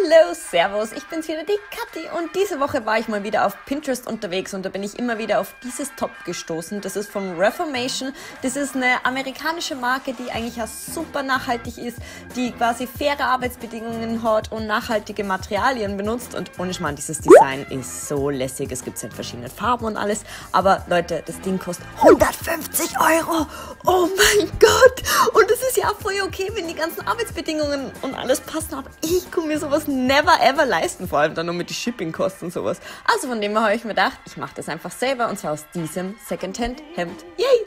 Hallo, Servus, ich bin's wieder, die Kathi, und diese Woche war ich mal wieder auf Pinterest unterwegs und da bin ich immer wieder auf dieses Top gestoßen. Das ist von Reformation. Das ist eine amerikanische Marke, die eigentlich ja super nachhaltig ist, die quasi faire Arbeitsbedingungen hat und nachhaltige Materialien benutzt. Und ohne Schmarrn, dieses Design ist so lässig. Es gibt es in verschiedenen Farben und alles. Aber Leute, das Ding kostet 150 €. Oh mein Gott! Und das ist ja auch voll okay, wenn die ganzen Arbeitsbedingungen und alles passen. Aber ich kann mir sowas never ever leisten, vor allem dann nur mit den Shippingkosten und sowas. Also von dem her habe ich mir gedacht, ich mache das einfach selber, und zwar aus diesem Secondhand-Hemd. Yay!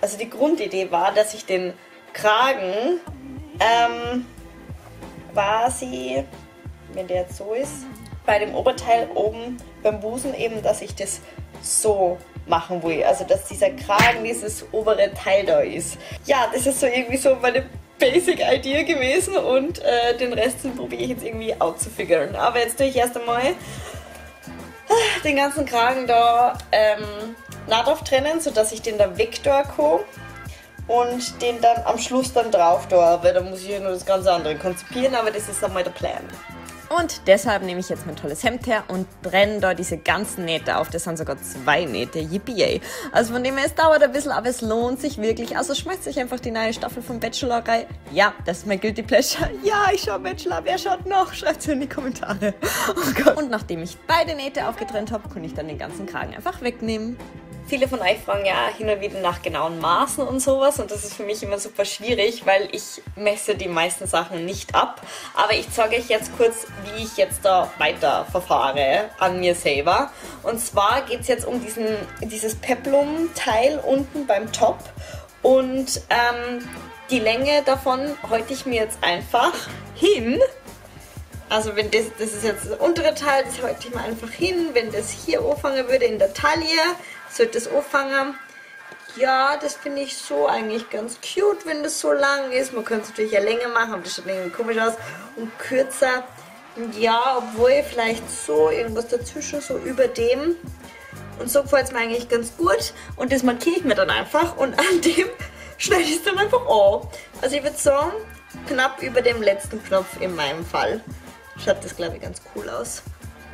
Also die Grundidee war, dass ich den Kragen quasi, wenn der jetzt so ist, bei dem Oberteil oben beim Busen eben, dass ich das so machen will. Also dass dieser Kragen, dieses obere Teil da ist. Ja, das ist so irgendwie so meine Basic Idea gewesen, und den Rest probiere ich jetzt irgendwie auszufiguren. Aber jetzt tue ich erst einmal den ganzen Kragen da drauf trennen, sodass ich den da weg da kann und den dann am Schluss dann drauf da, weil da muss ich ja nur das ganze andere konzipieren, aber das ist einmal der Plan. Und deshalb nehme ich jetzt mein tolles Hemd her und brenne da diese ganzen Nähte auf. Das sind sogar 2 Nähte. Yippie! Also von dem her, es dauert ein bisschen, aber es lohnt sich wirklich. Also schmeißt euch einfach die neue Staffel von Bachelor rein. Ja, das ist mein Guilty Pleasure. Ja, ich schaue Bachelor. Wer schaut noch? Schreibt es in die Kommentare. Oh Gott. Und nachdem ich beide Nähte aufgetrennt habe, kann ich dann den ganzen Kragen einfach wegnehmen. Viele von euch fragen ja hin und wieder nach genauen Maßen und sowas, und das ist für mich immer super schwierig, weil ich messe die meisten Sachen nicht ab. Aber ich zeige euch jetzt kurz, wie ich jetzt da weiter verfahre an mir selber. Und zwar geht es jetzt um dieses Peplum-Teil unten beim Top, und die Länge davon halte ich mir jetzt einfach hin. Also wenn das ist jetzt das untere Teil, das halte ich mir einfach hin. Wenn das hier anfangen würde in der Taille, sollte das anfangen. Ja, das finde ich so eigentlich ganz cute, wenn das so lang ist. Man könnte es natürlich ja länger machen, aber das schaut irgendwie komisch aus. Und kürzer, ja, obwohl vielleicht so irgendwas dazwischen, so über dem. Und so gefällt es mir eigentlich ganz gut. Und das markiere ich mir dann einfach, und an dem schneide ich es dann einfach an. Also ich würde sagen, knapp über dem letzten Knopf in meinem Fall. Schaut das, glaube ich, ganz cool aus.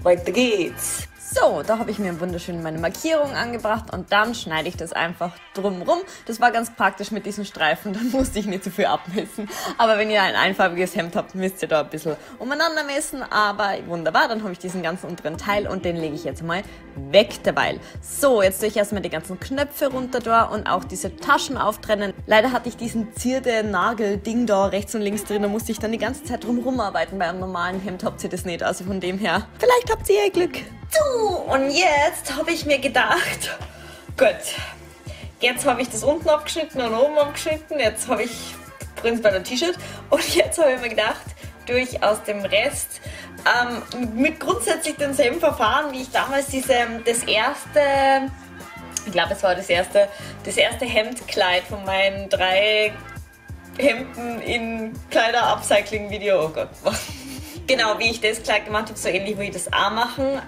Weiter geht's! So, da habe ich mir wunderschön meine Markierung angebracht, und dann schneide ich das einfach drumrum. Das war ganz praktisch mit diesen Streifen, dann musste ich nicht zu viel abmessen. Aber wenn ihr ein einfarbiges Hemd habt, müsst ihr da ein bisschen umeinander messen. Aber wunderbar, dann habe ich diesen ganzen unteren Teil, und den lege ich jetzt mal weg derweil. So, jetzt tue ich erstmal die ganzen Knöpfe runter da und auch diese Taschen auftrennen. Leider hatte ich diesen Zierde-Nagel-Ding da rechts und links drin, da musste ich dann die ganze Zeit drumrum arbeiten. Bei einem normalen Hemd habt ihr das nicht, also von dem her, vielleicht habt ihr ja Glück. So, und jetzt habe ich mir gedacht, gut, jetzt habe ich das unten abgeschnitten und oben abgeschnitten, jetzt habe ich prinzipiell ein T-Shirt, und jetzt habe ich mir gedacht, durch aus dem Rest mit grundsätzlich demselben Verfahren, wie ich damals das erste, ich glaube es war das erste Hemdkleid von meinen 3 Hemden in Kleider-Upcycling-Video, oh Gott, genau, wie ich das Kleid gemacht habe, so ähnlich will ich das auch machen.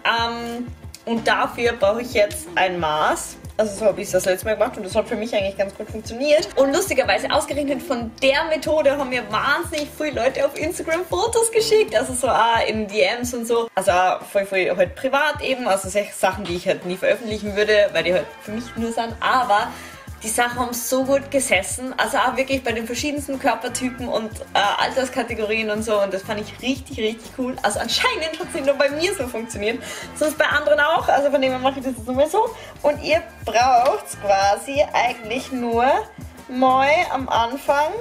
Und dafür brauche ich jetzt ein Maß. Also so habe ich es das letzte Mal gemacht, und das hat für mich eigentlich ganz gut funktioniert. Und lustigerweise ausgerechnet von der Methode haben mir wahnsinnig viele Leute auf Instagram Fotos geschickt. Also so auch in DMs und so. Also auch voll halt privat eben. Also solche Sachen, die ich halt nie veröffentlichen würde, weil die halt für mich nur sind. Aber die Sachen haben so gut gesessen, also auch wirklich bei den verschiedensten Körpertypen und Alterskategorien und so, und das fand ich richtig, richtig cool. Also anscheinend hat es nicht nur bei mir so funktioniert, sonst bei anderen auch, also von dem her mache ich das jetzt nur so. Und ihr braucht quasi eigentlich nur mal am Anfang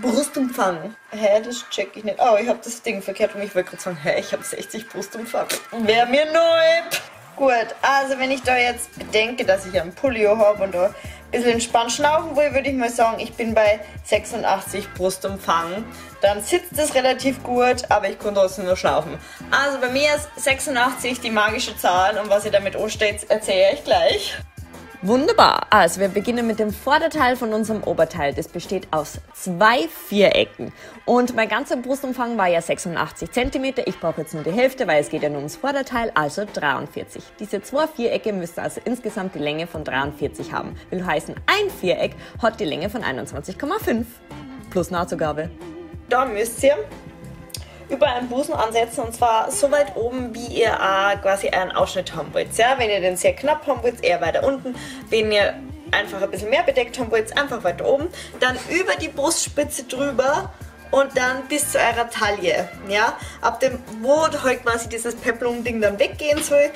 Brustumfang. Hä, das check ich nicht. Oh, ich habe das Ding verkehrt, und ich wollte gerade sagen, hä, ich habe 60 Brustumfang. Wer mir neu. Gut, also wenn ich da jetzt bedenke, dass ich einen Pulli habe und da ein bisschen entspannt schnaufen will, würde ich mal sagen, ich bin bei 86 Brustumfang. Dann sitzt es relativ gut, aber ich kann trotzdem nur schnaufen. Also bei mir ist 86 die magische Zahl, und was ihr damit ansteht, erzähle ich gleich. Wunderbar, also wir beginnen mit dem Vorderteil von unserem Oberteil. Das besteht aus 2 Vierecken, und mein ganzer Brustumfang war ja 86 cm. Ich brauche jetzt nur die Hälfte, weil es geht ja nur ums Vorderteil, also 43. Diese 2 Vierecke müssen also insgesamt die Länge von 43 haben. Will heißen, ein Viereck hat die Länge von 21,5 plus Nahtzugabe. Da müsst ihr über einen Busen ansetzen und zwar so weit oben, wie ihr quasi einen Ausschnitt haben wollt. Ja? Wenn ihr den sehr knapp haben wollt, eher weiter unten. Wenn ihr einfach ein bisschen mehr bedeckt haben wollt, einfach weiter oben. Dann über die Brustspitze drüber und dann bis zu eurer Taille. Ja? Ab dem, wo halt quasi dieses Peplum-Ding dann weggehen soll,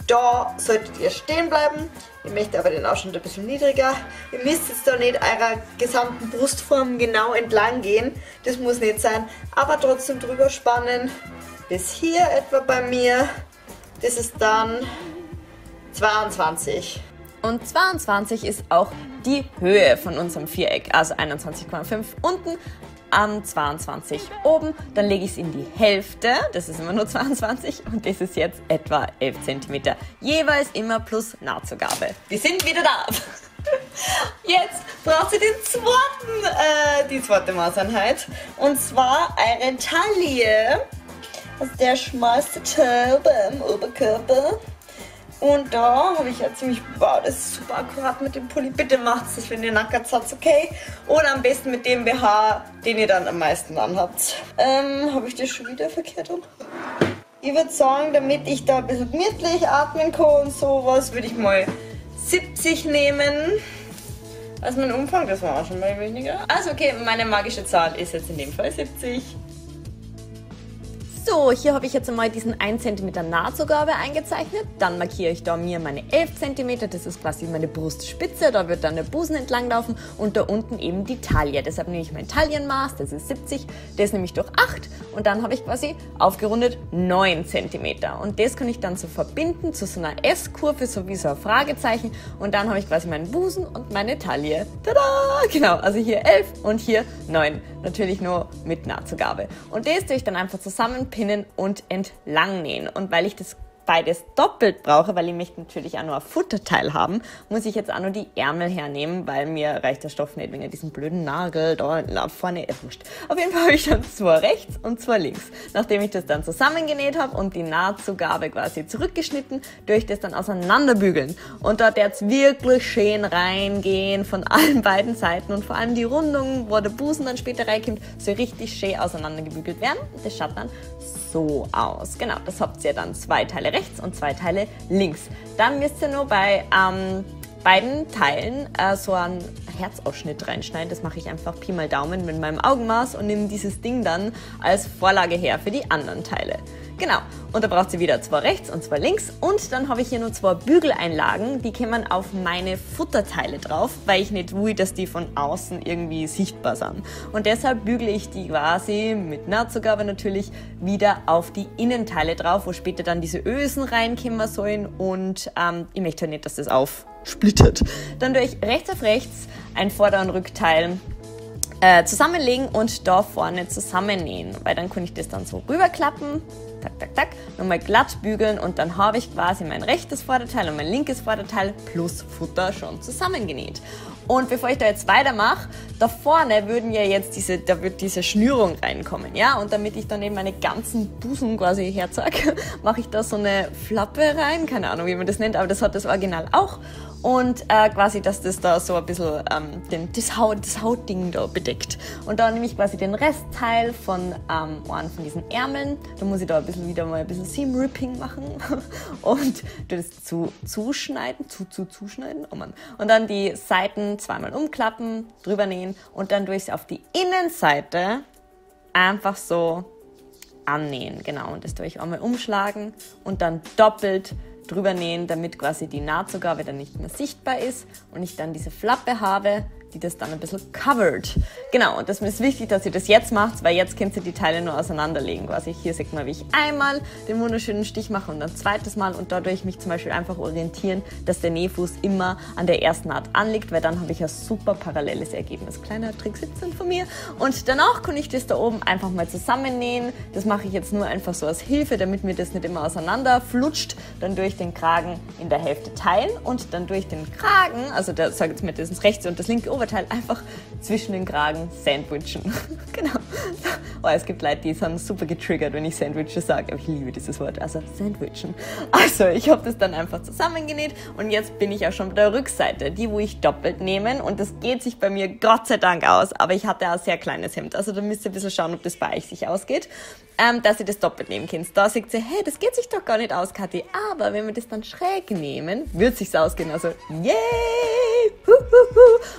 da solltet ihr stehen bleiben. Ihr möchtet aber den Ausschnitt ein bisschen niedriger. Ihr müsst jetzt da nicht eurer gesamten Brustform genau entlang gehen. Das muss nicht sein. Aber trotzdem drüber spannen. Bis hier etwa bei mir. Das ist dann 22. Und 22 ist auch die Höhe von unserem Viereck. Also 21,5 unten. An 22 oben, dann lege ich es in die Hälfte, das ist immer nur 22 und das ist jetzt etwa 11 cm. Jeweils immer plus Nahtzugabe. Wir sind wieder da. Jetzt braucht ihr die zweite Maßeinheit und zwar eure Taille, also der schmalste Teil beim Oberkörper. Und da habe ich ja ziemlich, wow, das ist super akkurat mit dem Pulli. Bitte macht es, wenn ihr nackert seid, okay? Oder am besten mit dem BH, den ihr dann am meisten anhabt. Habe ich das schon wieder verkehrt rum? Ich würde sagen, damit ich da ein bisschen gemütlich atmen kann und sowas, würde ich mal 70 nehmen. Also mein Umfang, das war auch schon mal weniger. Also okay, meine magische Zahl ist jetzt in dem Fall 70. So, hier habe ich jetzt einmal diesen 1 cm Nahtzugabe eingezeichnet. Dann markiere ich da mir meine 11 cm, das ist quasi meine Brustspitze, da wird dann der Busen entlang laufen und da unten eben die Taille. Deshalb nehme ich mein Taillenmaß, das ist 70, das nehme ich durch 8 und dann habe ich quasi aufgerundet 9 cm. Und das kann ich dann so verbinden zu so einer S-Kurve, so wie so ein Fragezeichen und dann habe ich quasi meinen Busen und meine Taille. Tada! Genau, also hier 11 und hier 9. Natürlich nur mit Nahtzugabe. Und das tue ich dann einfach zusammenpinnen und entlang nähen. Und weil ich das beides doppelt brauche, weil ich möchte natürlich auch nur ein Futterteil haben, muss ich jetzt auch nur die Ärmel hernehmen, weil mir reicht der Stoff nicht wegen diesem blöden Nagel da vorne. Wurscht. Auf jeden Fall habe ich dann zwei rechts und zwei links. Nachdem ich das dann zusammengenäht habe und die Nahtzugabe quasi zurückgeschnitten, tue ich das dann auseinanderbügeln. Und dort jetzt wirklich schön reingehen von allen beiden Seiten und vor allem die Rundung, wo der Busen dann später reinkommt, soll richtig schön auseinandergebügelt werden. Das schaut dann so aus. Genau, das habt ihr dann 2 Teile rechts und 2 Teile links. Dann müsst ihr nur bei beiden Teilen so einen Herzausschnitt reinschneiden. Das mache ich einfach Pi mal Daumen mit meinem Augenmaß und nehme dieses Ding dann als Vorlage her für die anderen Teile. Genau, und da braucht ihr wieder 2 rechts und 2 links und dann habe ich hier nur 2 Bügeleinlagen, die kommen auf meine Futterteile drauf, weil ich nicht will, dass die von außen irgendwie sichtbar sind. Und deshalb bügele ich die quasi mit Nahtzugabe natürlich wieder auf die Innenteile drauf, wo später dann diese Ösen reinkommen sollen und ich möchte halt nicht, dass das aufsplittert. Dann tue ich rechts auf rechts ein Vorder- und Rückteil zusammenlegen und da vorne zusammennähen, weil dann kann ich das dann so rüberklappen, tak, tak, tak, nochmal glatt bügeln und dann habe ich quasi mein rechtes Vorderteil und mein linkes Vorderteil plus Futter schon zusammengenäht. Und bevor ich da jetzt weitermache, da vorne da wird diese Schnürung reinkommen, ja, und damit ich dann eben meine ganzen Busen quasi herzeige, mache ich da so eine Flappe rein, keine Ahnung, wie man das nennt, aber das hat das Original auch. Und quasi, dass das da so ein bisschen das Hautding da bedeckt. Und da nehme ich quasi den Restteil von einem von diesen Ärmeln. Da muss ich da wieder mal ein bisschen Seam-Ripping machen. Und das zuschneiden. Oh Mann. Und dann die Seiten zweimal umklappen, drüber nähen. Und dann tue ich es auf die Innenseite einfach so annähen. Genau, und das tue ich einmal umschlagen und dann doppelt drüber nähen, damit quasi die Nahtzugabe dann nicht mehr sichtbar ist und ich dann diese Flappe habe, die das dann ein bisschen covert. Genau, und das ist wichtig, dass ihr das jetzt macht, weil jetzt könnt ihr die Teile nur auseinanderlegen. Quasi hier seht man, wie ich einmal den wunderschönen Stich mache und dann zweites Mal und dadurch mich zum Beispiel einfach orientieren, dass der Nähfuß immer an der ersten Naht anliegt, weil dann habe ich ein super paralleles Ergebnis. Kleiner Trick 17 von mir. Und danach kann ich das da oben einfach mal zusammennähen. Das mache ich jetzt nur einfach so als Hilfe, damit mir das nicht immer auseinander flutscht. Dann durch den Kragen in der Hälfte teilen und dann durch den Kragen, also da sage ich jetzt mir das rechte und das linke Oberteil einfach zwischen den Kragen sandwichen. Genau. Oh, es gibt Leute, die sind super getriggert, wenn ich Sandwiches sage, aber ich liebe dieses Wort, also sandwichen. Also ich habe das dann einfach zusammengenäht und jetzt bin ich auch schon bei der Rückseite, die wo ich doppelt nehmen und das geht sich bei mir Gott sei Dank aus, aber ich hatte ein sehr kleines Hemd, also da müsst ihr ein bisschen schauen, ob das bei euch sich ausgeht, dass ihr das doppelt nehmen könnt. Da sagt ihr, hey, das geht sich doch gar nicht aus, Kathi, aber wenn wir das dann schräg nehmen, wird sich's ausgehen, also yay!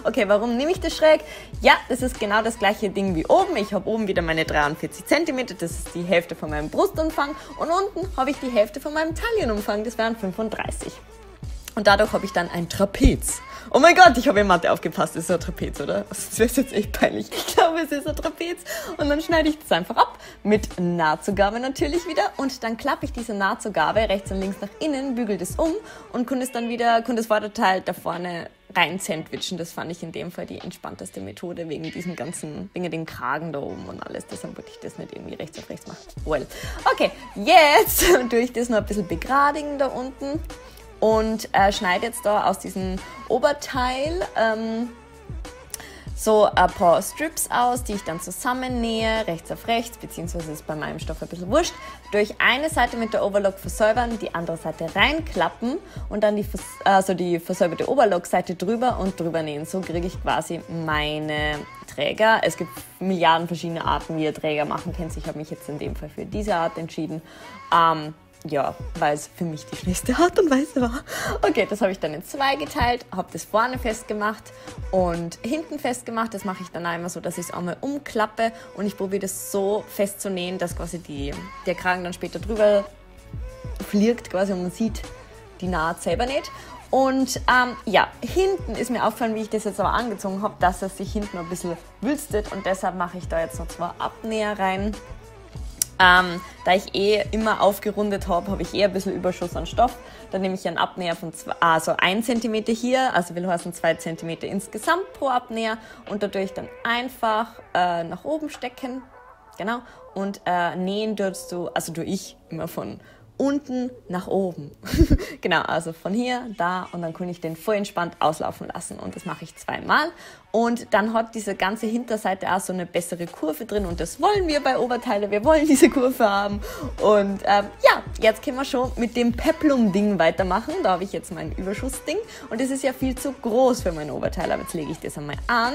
Okay, warum nehme ich das schräg? Ja, das ist genau das gleiche Ding wie oben. Ich habe oben wieder meine 43 cm, das ist die Hälfte von meinem Brustumfang und unten habe ich die Hälfte von meinem Taillenumfang, das wären 35. Und dadurch habe ich dann ein Trapez. Oh mein Gott, ich habe in Mathe aufgepasst, das ist ein Trapez, oder? Das wäre jetzt echt peinlich. Ich glaube, es ist ein Trapez. Und dann schneide ich das einfach ab, mit Nahtzugabe natürlich wieder. Und dann klappe ich diese Nahtzugabe rechts und links nach innen, bügel das um und kann das Vorderteil da vorne rein sandwichen. Das fand ich in dem Fall die entspannteste Methode, wegen den Kragen da oben und alles. Deshalb wollte ich das nicht irgendwie rechts auf rechts machen. Well, okay, jetzt tue ich das noch ein bisschen begradigen da unten. Und schneide jetzt da aus diesem Oberteil so ein paar Strips aus, die ich dann zusammennähe, rechts auf rechts, beziehungsweise ist bei meinem Stoff ein bisschen wurscht, durch eine Seite mit der Overlock versäubern, die andere Seite reinklappen und dann die versäuberte Overlock-Seite drüber und drüber nähen. So kriege ich quasi meine Träger. Es gibt Milliarden verschiedene Arten, wie ihr Träger machen könnt. Ich habe mich jetzt in dem Fall für diese Art entschieden. Ja, weil es für mich die schnellste Art und Weise war. Okay, das habe ich dann in zwei geteilt, habe das vorne festgemacht und hinten festgemacht. Das mache ich dann einmal so, dass ich es einmal umklappe und ich probiere das so festzunähen, dass quasi der Kragen dann später drüber fliegt quasi und man sieht die Naht selber nicht. Und ja, hinten ist mir aufgefallen, wie ich das jetzt aber angezogen habe, dass es sich hinten ein bisschen wülstet und deshalb mache ich da jetzt noch zwei Abnäher rein. Da ich immer aufgerundet habe ich ein bisschen Überschuss an Stoff. Dann nehme ich einen Abnäher von 1 cm hier, also will heißen 2 cm insgesamt pro Abnäher und da tue ich dann einfach nach oben stecken, genau, und nähen tue ich immer von unten nach oben. Genau, also von hier, da und dann kann ich den voll entspannt auslaufen lassen und das mache ich zweimal und dann hat diese ganze Hinterseite auch so eine bessere Kurve drin und das wollen wir bei Oberteile, wir wollen diese Kurve haben und ja, jetzt können wir schon mit dem Peplum-Ding weitermachen, da habe ich jetzt mein Überschussding und das ist ja viel zu groß für mein Oberteil, aber jetzt lege ich das einmal an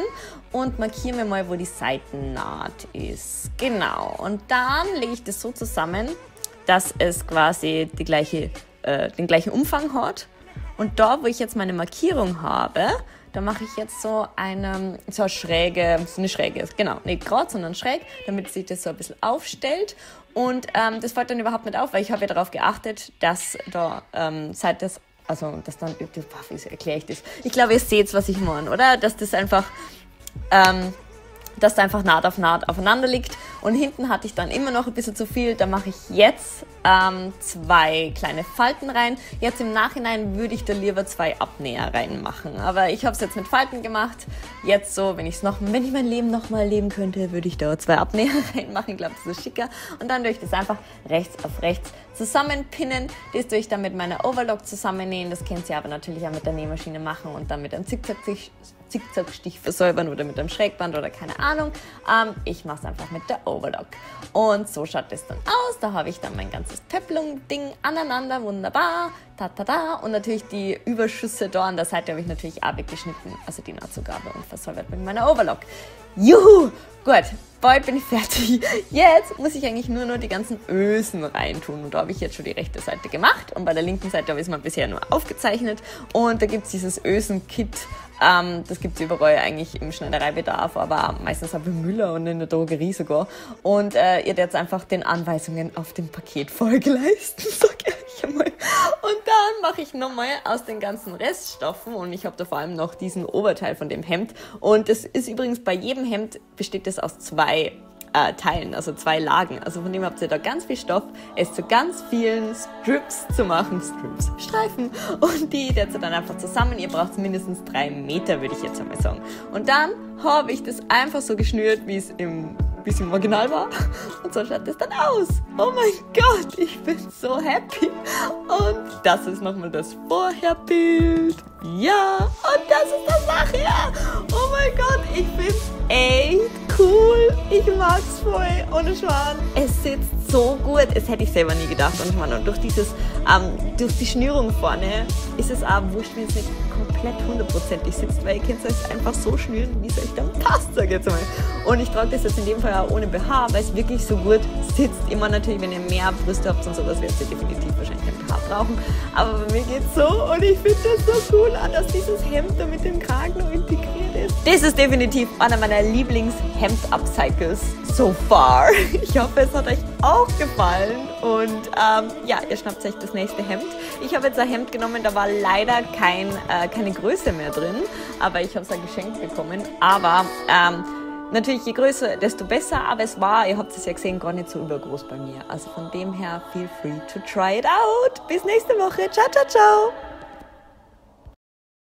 und markiere mir mal, wo die Seitennaht ist, genau, und dann lege ich das so zusammen, dass es quasi den gleichen Umfang hat. Und da, wo ich jetzt meine Markierung habe, da mache ich jetzt so eine Schräge, genau, nicht gerade, sondern schräg, damit sich das so ein bisschen aufstellt. Und das fällt dann überhaupt nicht auf, weil ich habe ja darauf geachtet, dass da wie erkläre ich das? Ich glaube, ihr seht, was ich meine, oder? Dass das einfach Naht auf Naht aufeinander liegt. Und hinten hatte ich dann immer noch ein bisschen zu viel. Da mache ich jetzt 2 kleine Falten rein. Jetzt im Nachhinein würde ich da lieber 2 Abnäher reinmachen. Aber ich habe es jetzt mit Falten gemacht. Jetzt so, wenn ich mein Leben nochmal leben könnte, würde ich da 2 Abnäher reinmachen. Ich glaube, das ist schicker. Und dann durch das einfach rechts auf rechts zusammenpinnen. Das tue ich dann mit meiner Overlock zusammennähen. Das könnt ihr aber natürlich auch mit der Nähmaschine machen und dann mit einem Zickzackstich versäubern oder mit einem Schrägband oder keine Ahnung. Ich mache es einfach mit der Overlock. Und so schaut es dann aus. Da habe ich dann mein ganzes Peplum-Ding aneinander. Wunderbar. Und natürlich die Überschüsse da an der Seite habe ich natürlich auch weggeschnitten. Also die Nahtzugabe und versäubert mit meiner Overlock. Juhu! Gut, bald bin ich fertig. Jetzt muss ich eigentlich nur noch die ganzen Ösen reintun. Und da habe ich jetzt schon die rechte Seite gemacht. Und bei der linken Seite habe ich es mal bisher nur aufgezeichnet. Und da gibt es dieses Ösen-Kit. Das gibt es überall eigentlich im Schneidereibedarf, aber meistens auch bei Müller und in der Drogerie sogar. Und ihr werdet einfach den Anweisungen auf dem Paket Folge leisten, sag ich einmal. Und dann mache ich nochmal aus den ganzen Reststoffen und ich habe da vor allem noch diesen Oberteil von dem Hemd. Und das ist übrigens bei jedem Hemd besteht das aus 2 Teilen, also 2 Lagen. Also von dem habt ihr da ganz viel Stoff, es zu ganz vielen Strips zu machen. Streifen. Und die setzt ihr dann einfach zusammen. Ihr braucht mindestens 3 Meter, würde ich jetzt einmal sagen. Und dann habe ich das einfach so geschnürt, wie es im ein bisschen im Original war. Und so schaut es dann aus. Oh mein Gott, ich bin so happy. Und das ist nochmal das Vorherbild. Ja, und das ist das Nachher. Oh mein Gott, ich find's echt cool. Ich mag's voll. Ohne Schwan. Es sitzt so gut. Das hätte ich selber nie gedacht. Und Schwan, und durch die Schnürung vorne ist es auch wurscht, wenn es nicht komplett 100%ig sitzt, weil ihr könnt es einfach so schnüren, wie es euch dann passt, sag ich jetzt mal. Und ich trage das jetzt in dem Fall auch ohne BH, weil es wirklich so gut sitzt. Immer natürlich, wenn ihr mehr Brüste habt und sowas, werdet ihr definitiv wahrscheinlich ein BH brauchen. Aber bei mir geht's so und ich finde das so cool an, dass dieses Hemd da mit dem Kragen noch integriert ist. Das ist definitiv einer meiner Lieblings-Hemd-Upcycles so far. Ich hoffe, es hat euch auch gefallen und ja, ihr schnappt euch das nächste Hemd. Ich habe jetzt ein Hemd genommen, da war leider keine Größe mehr drin, aber ich habe es ein geschenkt bekommen. Aber natürlich, je größer, desto besser, aber es war, ihr habt es ja gesehen, gar nicht so übergroß bei mir. Also von dem her, feel free to try it out. Bis nächste Woche. Ciao, ciao, ciao.